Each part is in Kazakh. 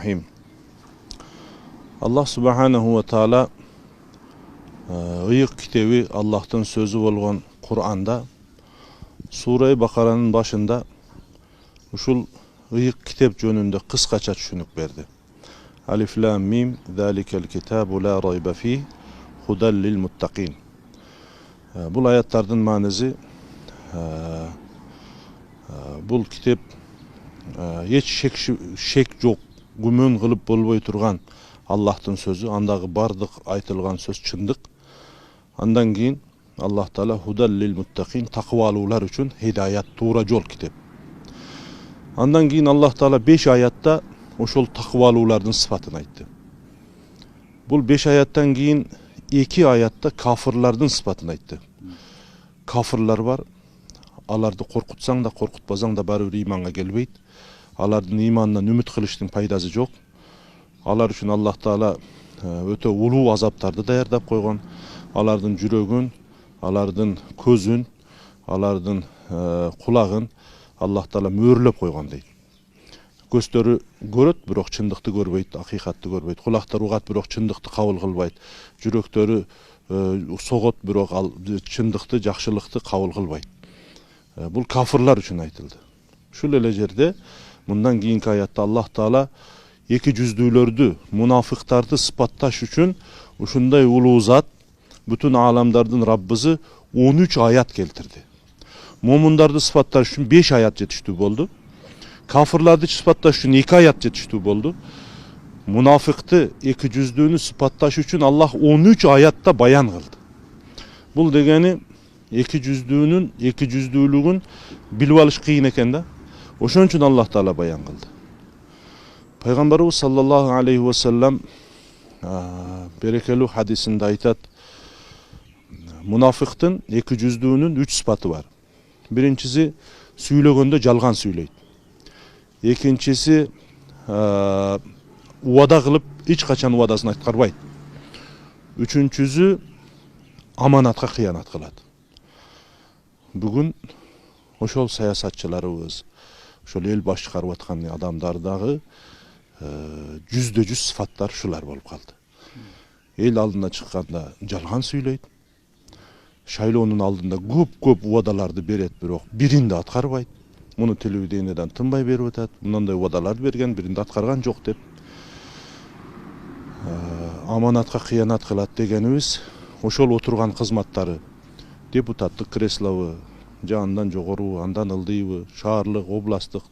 Bismillahirrahmanirrahim. Allah subhanahu ve taala ıyık kitebi Allah'tan sözü bolgan Kur'an'da Sure-i Bakara'nın başında uşul ıyık kitep jönünde kıskaça düşünük berdi. Alif lam mim zalikel kitabu la raybe fih hudal lil muttaqin. Bu ayetlerden manası bu kitap hiç şek yok, gümün kılıp bolbay turgan Allah'tan sözü, andagı bardık aytılgan söz çındık. Andan keyin Allah Teala hudal lil muttaqin, takvalılar üçün hidayet, tuğra jol kitap. Andan keyin Allah Teala 5 ayette oşol takvalılardan sıfatını aytdı. Bu 5 ayetten keyin 2 ayette kafirlerden sıfatını aytdı. Kafirler var. Alardı korkutsan da korkutpasang da baribir imanga gelbeyt. Alardın imandan ümit kılıştın paydası yok. Alar üçün Allah Teala öte ulu azaptardı dayardap koygan. Alardın jürögün, alardın közün, alardın kulağın Allah Teala möörlöp koygan deydi. Göstörü göröt, birok çındıkты görbeyt, hakikatты görbeyt. Kulaktar ugat, birok çındıkты kabul kılbayt. Jüröktörü sogot, birok çındıkты, jakşılıkты kabul kılbayt. Bu kafirler için aytıldı. Şu lelejerde bundan keyinki ayette Allah Teala iki cüzdüylördü, münafıktardı sıpattaş üçün uşunday ulu zat bütün alamdardın Rabbisi 13 ayet keltirdi. Mumundardı sıpattaş üçün 5 ayet yetişti boldu. Kafirlardı sıpattaş üçün 2 ayet yetişti boldu. Münafıktı iki cüzdüğünü sıpattaş üçün Allah 13 ayette bayan kıldı. Bu degeni iki cüzdüğülüğün bilip alış kıyın eken de. Oşun üçün Allah Teala bayan kıldı. Peygamberimiz sallallahu aleyhi ve sellem berekeli hadisinde aytat, münafıktın iki cüzdüğünün 3 sıfatı var. Birincisi süylөгөндө жалган süyleydi. İkincisi uvada kılıp hiç kaçan uvadasını aytkarbaydı. Üçüncüsü amanatka kıyanat kıladı. Bugün oşol sayasatçılarыбыз, oşol el baş çıkarıp atkan adamlardagı %100 sıfatlar şular bolup kaldı. El aldına çıkkanda жалган süyleydi. Şaylonun aldında köp uvadalardı beret birok, birinde atkarbaydı. Bunu televideneden tınbay berip atat. Bundan da uvadalar bergen, birinde atkargan jok dep. Amanatka kıyanat kılat degenimiz oşol oturgan kızmattары, депутаттык креслобу, жандан жогору, андан ылдыйбы, шаарлык, областтык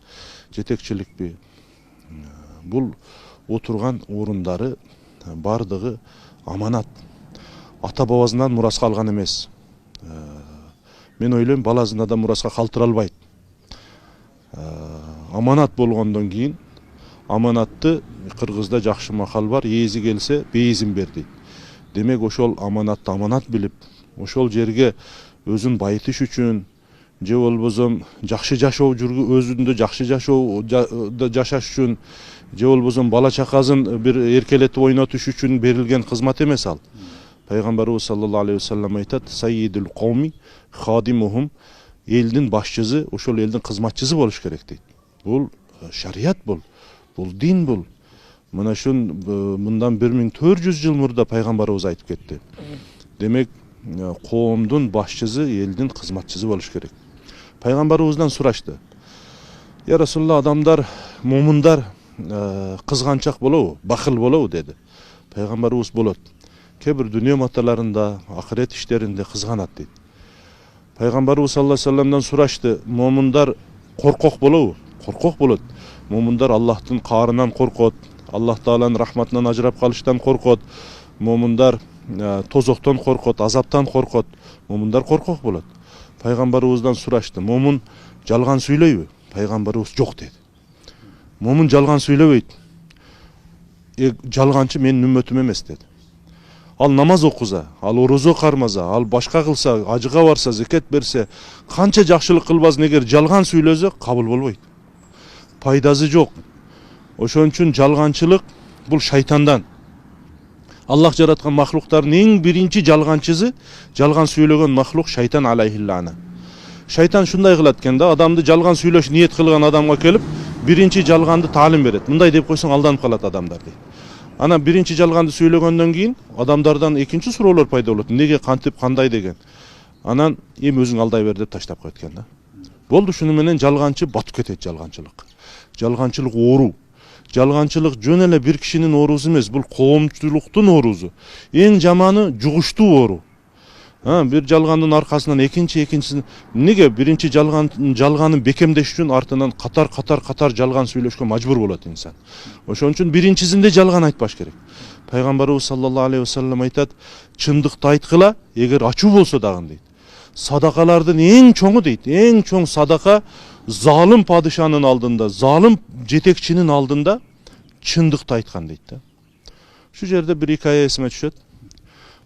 жетекчиликпи. Бул отурган орундары бардыгы аманат. Ата бабасынан мураска алган эмес. Мен ойлойм, баласына да мураска калтыра албайт. Аманат болгондон кийин аманатты кыргызда жакшы макал бар, ээзи келсе бейизин бер дейт. Демек ошол аманатты аманат билип, ошол жерге өзүн байытыш үчүн, же болбосо жакшы жашоо өзүндө жакшы жашоодо жашаш үчүн, же болбосо бала чакасын бир эркелетип ойнотуш үчүн берилген кызмат эмес ал. Пайгамбарыбыз саллаллаху алейхи ва саллям айтат: "Саййидул кауми хадимухум", элдин башчысы ошол элдин кызматчысы болуш керек дейт. Бул шарият бул дин бул. Мына шун мындан 1400 жыл мурда пайгамбарыбыз айтып кетти. Демек коомдун башчысы элдин кызматчысы болуш керек. Пайгамбарыбыздан сурашты: "Я Расулулла, адамдар, мумундар кызганчак болобу, бакыл болобу?" деди. Пайгамбарыбыз: "Болот. Кээ бир дүнүйө маталарында, акырет иштеринде кызганат" дейт. Пайгамбарыбыз саллаллаху алейхи ва салламдан сурашты: "Мумундар коркок болобу?" Коркок болот. Мумундар Аллахтын каарынан коркот, Аллах Тааланын рахматынан ажырап калыштан коркот. Мумундар тозоктон коркот, азаптан коркот. Мумундар коркок болот. Пайгамбарыбыздан сурашты: "Мумун жалган сүйлөйбү?" Пайгамбарыбыз: "Жок" деди. Мумун жалган сүйлөбөйт. Жалганчы менин үммөтүм эмес деди. Ал намаз окуза, ал орозо кармаза, ал башка кылса, ажыга барса, зекет берсе, канча жакшылык кылбасын, эгер жалган сүйлөсө кабыл болбойт. Пайдасы жок. Ошон үчүн жалганчылык бул шайтандан. Аллах жараткан махлуктардын эң биринчи жалганчысы, жалган сүйлөгөн махлук шайтан алейхиллана. Шайтан шундай кылат экен да, адамды жалган сүйлөш ниет кылган адамга келип, birinci жалганды талим берет. Мындай деп койсоң алданып калат адамдар дейт. Ана биринчи жалганды сүйлөгөндөн кийин адамдардан экинчи суроолор пайда болот. Неге, кантип, кандай деген. Анан эми өзүң алдай бер деп таштап койт экен да. Болду, шуну менен жалганчы батып кетет. Жалганчылык оору. Жалганчылык жөн эле бир кишинин оорусу эмес, бул коомчулуктун оорусу. Эң жаманы жугуштуу оору. Bir жалгандын аркасынан экинчисин неге биринчи жалганын бекемдеш үчүн артынан катар жалган сүйлөшкө мажбур болот инсан. Ошон үчүн биринчисинде жалган айтпаш керек. Пайгамбарыбыз саллаллаху алейхи вассалам айтат, чындыкты айткыла, эгер ачуу болсо дагы дейт. Садакалардын эң чоңу дейт, эң чоң садака залым падышанын алдында, залым жетекчинин алдында чындыкты айткан дейт да. Şu жерде бир хикая эсиме түшөт.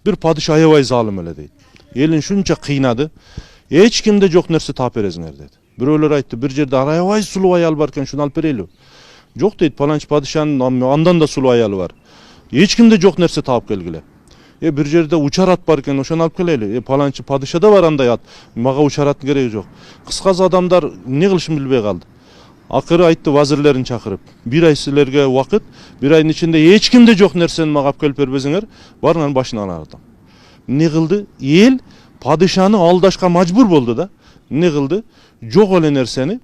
Bir padış ayabay zalim ele deydi. Elin şunca kıynadı. Hiç kimde yok nerse tap beresiңер dedi. Biröler aytты, bir jerde ayabay sulu ayal barken şunu alıp bereli. Yok deydi, palanç padişanın andan da sulu ayalı var. Hiç kimde yok nerse tap gelgile. Bir jerde uçar at barken oşan alıp geleli. Palançı padişa da var anday at. Maga uçar atın gereği yok. Kıskaz adamlar ne kılışın bilbey kaldı. Akırı aytты vazirlerini çakırıp. Bir ay sizlerge vakit, bir ayın içinde hiç kimde yok nerseni maga alıp gelip berbeziңер, barınan başına alardım. Ne kıldı? El padişanı aldaşka majbur boldu da. Ne kıldı? Yok ole nerseni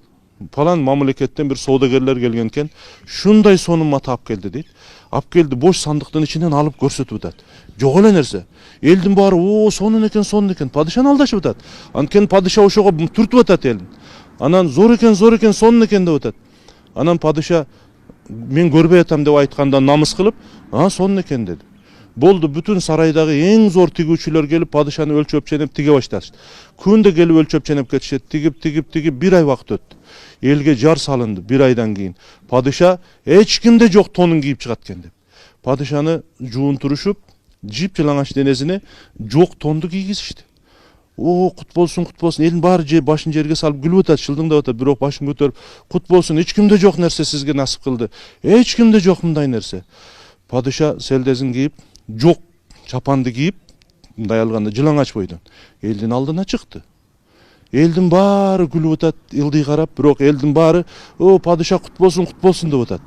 falan mamleketten bir saudagerler gelgenken şunday sonuma tap geldi deydi. Ap geldi boş sandıktan içinden alıp görsetip ötet. Yok ole nerse. Eldin bari o sonun eken. Padişan aldaşıp ötet. Anken padişa oşoğa türtüp ötet elin. Anan zor eken sonun eken de ötet. Anan padişa men görбөй атам деп айтканда намыс кылып, сонун экен dedi. Boldu, bütün saraydagı en zor tigүүчүлөр gelip padişanı ölçöp çenep tige başladı. Күндө gelip ölçöp çenep ketişет, tigip bir ay vakt öttü. Elge jar salındı bir aydan keyin. Padişa hiç kimde yok tonun giyip çıgat eken dep. Padişanı juunturuşup, jip жылаңач денесине yok tondu kiygizişti. O kut bolsun, elin bari başın жерге salıp gülüp ötet, şıldığında ötet, birok başın götürüp, kut bolsun, hiç kimde yok nerse sizge nasip kıldı. Hiç kimde yok mınday nerse. Padişa seldezin giyip, yok çapandı giyip, mınday alganda жылаңач boydan. Eldin aldına çıktı. Eldin bari gülüp ötet, ıldıy karap, birok eldin bari, o padişa kut bolsun dep ötet.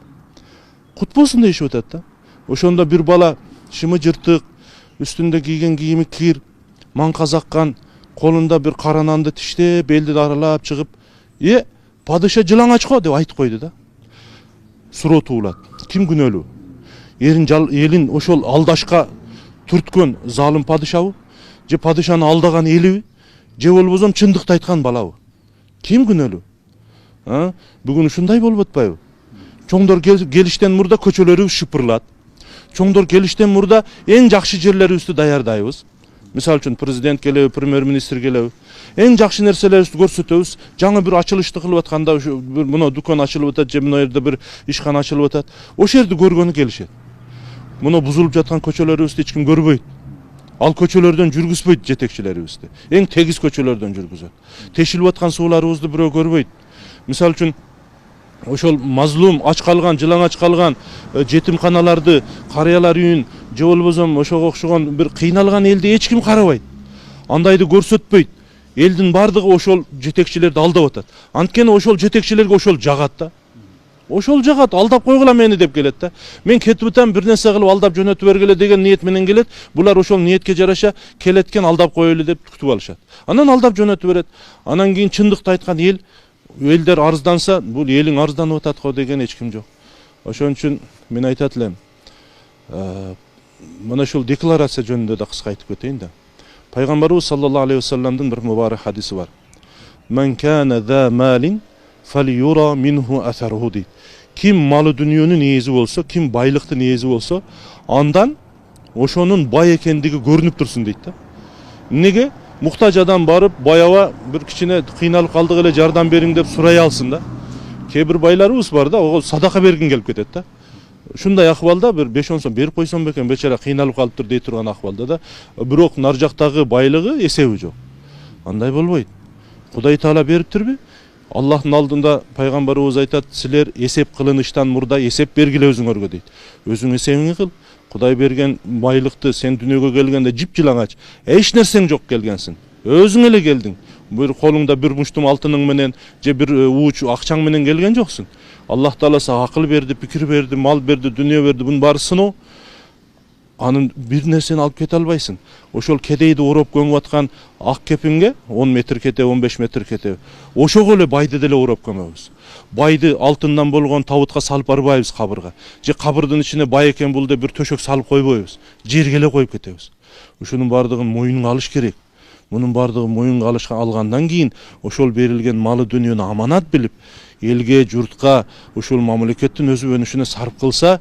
Kut bolsun deyişip ötet da. Oşonda bir bala, şımı jırtık, üstünde giygen giyimi kir, mankas akkan, kolunda bir karanandı tişte, beldi aralap çıkıp, padişa жылаңач ko dep aytıp koydu da. Suroo tuulat. Kim günölü? Elin oşol aldaşka türtkön zalim padişabı, je padişanı aldagan elibi, je bolbosam çındыкты aytkan balabı. Kim günölü? Bugün uşunday bolup atpayбы? Çoңdor gelişten murda köçöleri şıpırlat. Çoңdor gelişten murda en jakşı jerleribizdi dayardayбыз. Misal üçün prezident gelebi, premier ministr gelebi. En jakşı nerseleribizdi görsetebиз. Жаңы bir açılışты kılıp atkanda, buna dukan açılıp atat, je muna yerde bir işkana açılıp atat. O şerdi görgönü gelişet. Buna buzulup jatkan köçöleribizdi hiç kim görböйт. Al köçölerden жүрgüzböйт jetekçileribizdi. En tegiz köçölerden жүрgüzöt. Teşilip atkan suularыбызды birөө görбөйт. Misal üçün oşol mazlum, aç kalgan, жылаңач kalgan jetimkanalardı, karıyalar үйün, je bolbosam oşoga okşogon bir kıynalgan elde hiç kim karabайт. Andaydı görsetböйт. Eldin bardygy oşol jetekçilerdi aldap atat. Antkeni oşol jetekçilerge oşol jagat da. Oşol jagat, aldap koygula meni dep gelet da. Men ketip ötem bir nerse kılıp aldap jönötüp bergile degen niyet menen gelet. Bular oşol niyetke jaraşa keletken aldap koyöylü dep kütüp alışat. Anan aldap jönötüp beret. Anan keyin çындыкты aytkan el, elder arızdansa, bu elin arızdanıp atat ko degen hiç kim yok. Oşon üçün men aytat elem. Mana şol deklarasiya jönündө da kıska aytıp öteyin da. Peygamberimiz sallallahu aleyhi ve sellem'den bir mübarek hadisi var. Men kana za malin falyura minhu atharuhu deydi. Kim malı dünyanın iyisi olsa, kim baylıktın iyisi olsa, andan oşonun bay ekendigi görünüp dursun deydi da. Nege? Muhtaç adam barıp bayava bir kişine kıynalıp kaldık ele jardan berin dep suray alsın da. Kebir baylarыбыз var da, o sadaka bergin gelip ketet da. Şunday ahvalda bir 5-10 so'm berip koysam beken beçara kıynalıp kalıptır dey turgan ahvalda da birok nar jaktagı baylığı esebi jok. Anday bolboyt. Kuday Taala beriptirби? Allah'ın aldında Peygamberimiz aytat, sizler esep kılınıştan murda esep bergile özüңөрgө deyt. Özüň esebiňi kıl. Kuday bergen baylıkты sen dünöge gelgende jip жылаңач, hiç nerseň jok gelgensin. Özüň ele geldin. Bir kolunda bir muştum altınyň menen je bir uuç akçaň menen gelgen joksun. Allah Taala sağa akıl berdi, pikir berdi, mal berdi, dünya berdi. Bunun bari sınoo. Anın bir nerseni alıp kete albaysın. Oşol kedeydi uğrap gömüp atkan ak kepinge 10 metr kete, 15 metr kete. Oşo ele baydı dele uğrap gömөбүз. Baydı altından bolgon tabutка salып барбайбыз кабырга. Же кабырдын ичине бай экен бул деп бир төшөк салып койбойбуз. Жерге эле коюп кетебиз. Ушунун бардыгын моюнга алыш керек. Мунун бардыгын моюнга алгандан кийин ошол берилген малы дүнүйөнү аманат билип, элге, журтка, ушул мамлекеттин өзү өнүшүнө сарп кылса,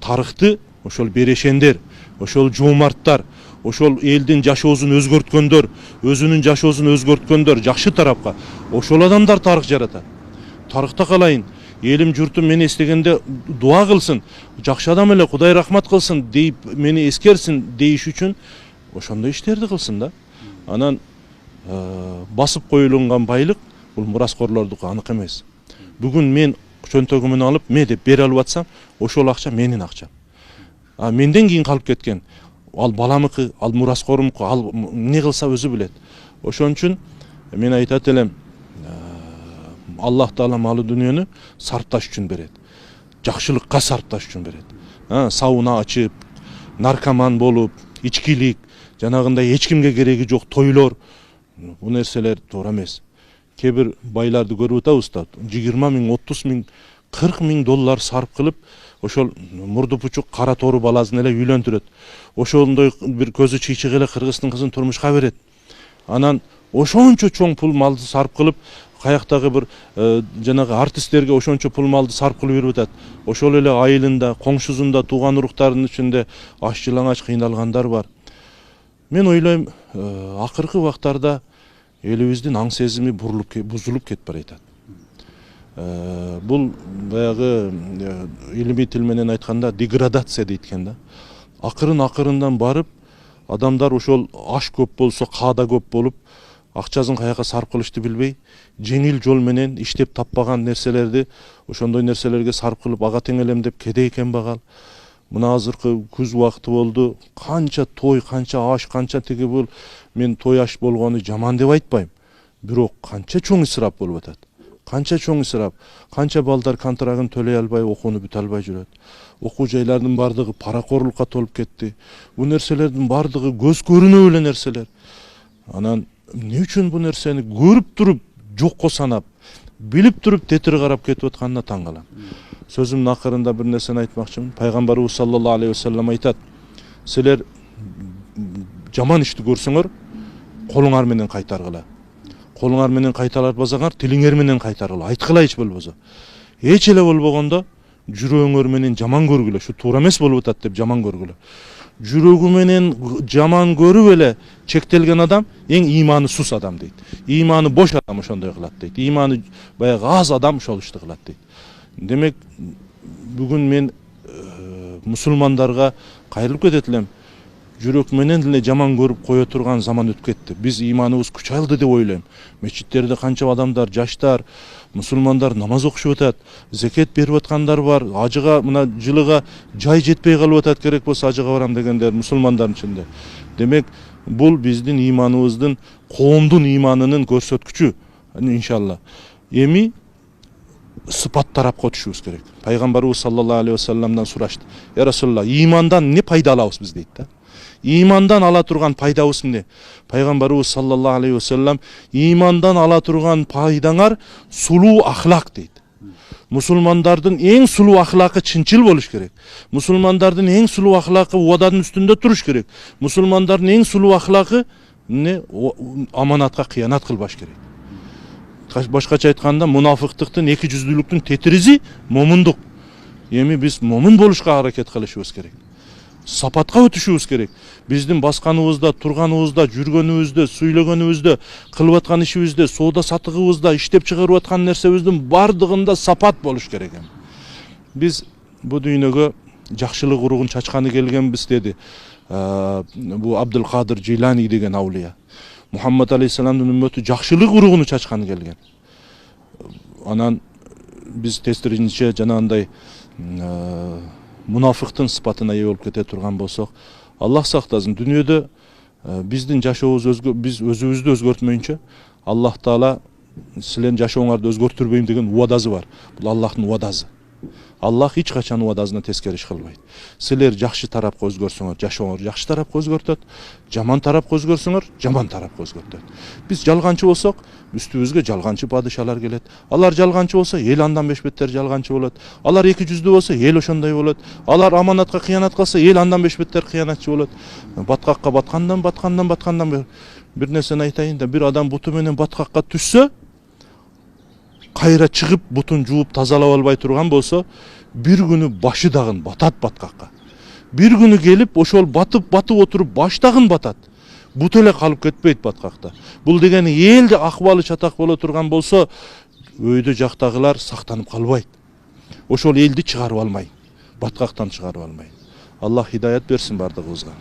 тарыхты ошол берешендер, ошол жоомарттар, ошол элдин жашоосун өзгөрткөндөр, өзүнүн жашоосун өзгөрткөндөр жакшы тарапка ошол адамдар тарых жаратат. Тарыхта калайын, элим журтум мени эстегенде дуа кылсын, жакшы адам эле Кудай рахмат кылсын дейип мени эскерсин дейиш үчүн ошондой иштерди кылсын да. Анан басып коюлган байлык бул мураскорлордуку анык эмес. Бүгүн мен чөнтөгүмөн алып ме деп бере алып атсам, ошол акча менин акчам. Менден кийин калып кеткен, ал баламыкы, ал мураскорумку, ал не кылса өзү билет. Ошон үчүн мен айтат элем, Аллах Таала малы дүнүйөнү сарпташ үчүн берет. Жакшылыкка сарпташ үчүн берет. Сауна ачып, наркоман болуп, ичкилик, жанагындай эч кимге кереги жок тойлор, бул нерселер туура эмес. Кээ бир байларды көрүп атабыз да, 20 миң, 30 миң, 40 миң доллар сарп кылып, ошол мурду пучук кара тору баласын эле үйлөндүрөт. Ошондой бир көзү чыйчык эле кыргыздын кызын турмушка берет. Анан ошончо чоң пул малды сарп кылып, каяктагы бир жанагы артисттерге ошончо пул малды сарп кылып берип атат. Ошол эле айылында, коңшусунда, тууган уруктарынын ичинде аш жылаңач кыйналгандар бар. Мен ойлойм, акыркы убактарда элибиздин аң сезими бузулуп кетип баратат. Бул баягы илимий тил менен айтканда деградация дейт экен да. Акырындан барып, адамдар ошол аш көп болсо, каада көп болуп, акчасын каяка сарп кылышты билбей, жеңил жол менен иштеп таппаган нерселерди ошондой нерселерге сарп кылып ага теңелем деп кедей кембагал. Мына азыркы күз убакыты болду, канча той, канча аш, канча тиги бул. Мен той аш болгону жаман деп айтпайм. Бирок канча чоң исрап болуп атат. Канча чоң исрап, канча балдар контрагын төлөй албай, окууну бүтө албай жүрөт. Окуу жайлардын бардыгы паракорлукка толуп кетти. Бул нерселердин бардыгы көз көрүнө эле нерселер. Анан эмне үчүн бул нерсени көрүп туруп жокко санап, билип туруп тетири карап кетип атканына таң калам. Сөзүмдүн акырында бир нерсени айтмакчымын. Пайгамбарыбыз саллаллаху алейхи вассалам айтат: "Силер жаман ишти көрсөңөр, колуңар менен кайтаргыла. Колуңар менен кайтара албасаңар, тилиңер менен кайтаргыла. Айткыла эч болбосо. Эч эле болбогондо жүрөгүңөр менен жаман көргүлө. Шу туура эмес болуп атат деп жаман көргүлө. Жүрөгү менен жаман көрүп эле чектелген адам эң иманы сус адам дейт. Иманы бош адам ошондой кылат дейт. Иманы баягы аз адам ошол ишти кылат дейт. Демек, бүгүн мен мусулмандарга кайрылып кетет элем. Жүрөк менен эле жаман көрүп кое турган заман өтүп кетти. Биз иманыбыз күчөйдү деп ойлойм. Мечиттерде канча адамдар, жаштар, мусулмандар намаз окушуп атат, зекет берип аткандар бар. Ажыга, мына жылыга жай жетпей калып атат, керек болсо ажыга барам дегендер мусулмандардын ичинде. Демек, бул биздин иманыбыздын, коомдун иманынын көрсөткүчү, иншалла. Эми сыпат тарапка өтүшүбүз керек. Пайгамбарыбыз саллаллаху алейхи вассаламдан сурашты: "Я Расулалла, имандан не пайда алабыз биз?" дейт да. Имандан ала турган пайдабыз эмне? Пайгамбарыбыз саллаллаху алейхи вассалам: "Имандан ала турган пайдаңар сулуу ахлак" дейт. Мусулмандардын эң сулуу ахлакы чынчыл болуш керек. Мусулмандардын эң сулуу ахлакы убаданын үстүндө туруш керек. Мусулмандардын эң сулуу ахлакы аманатка кыянат кылбаш керек. Башкача айтканда, мунафыктыктын, эки жүздүүлүктүн тетиризи момундук. Эми биз момун болушка аракет кылышыбыз керек. Сапатка өтүшүбүз керек. Биздин басканыбызда, турганыбызда, жүргөнүбүздө, сүйлөгөнүбүздө, кылып аткан ишибизде, соода сатыгыбызда, иштеп чыгарып аткан нерсебиздин бардыгында сапат болуш керек. Биз бу дүйнөгө жакшылык уругун чачканы келгенбиз деди бу Абдул-Кадыр Жыйлани деген аулия. Мухаммад алейхиссаламдын үммөтү жакшылык уругуну чачканы келген. Анан биз тестиринче жанагындай мунафыктын сыпатына ээ болуп кете турган болсок, Аллах сактасын. Дүйнөдө биздин жашообуз биз өзүбүздү өзгөртмөйүнчө Аллах Таала силердин жашооңарды өзгөртүрбөйм деген убадасы бар. Бул Аллахтын убадасы. Аллах эч качан убадасына тескери иш кылбайт. Силер жакшы тарапка өзгөрсөңөр, жашооңор жакшы тарапка өзгөртөт. Жаман тарапка өзгөрсөңөр, жаман тарапка өзгөртөт. Биз жалганчы болсок, үстүбүзгө жалганчы падышалар келет. Алар жалганчы болсо, эл андан бешбеттер жалганчы болот. Алар эки жүздүү болсо, эл ошондой болот. Алар аманатка кыянат кылса, эл андан бешбеттер кыянатчы болот. Баткакка баткандан бир нерсени айтайын да, бир адам буту менен баткакка түшсө, кайра чыгып бутун жууп тазалап албай турган болсо, бир күнү башы дагын батат баткакка. Бир күнү келип ошол батып отуруп баш дагын батат. Бут эле калып кетпейт баткакта. Бул дегени элде акыбалы чатак боло турган болсо, өйдө жактагылар сактанып калбайт. Ошол элди чыгарып алмай, баткактан чыгарып алмай. Аллах хидayet берсин бардыгыбызга.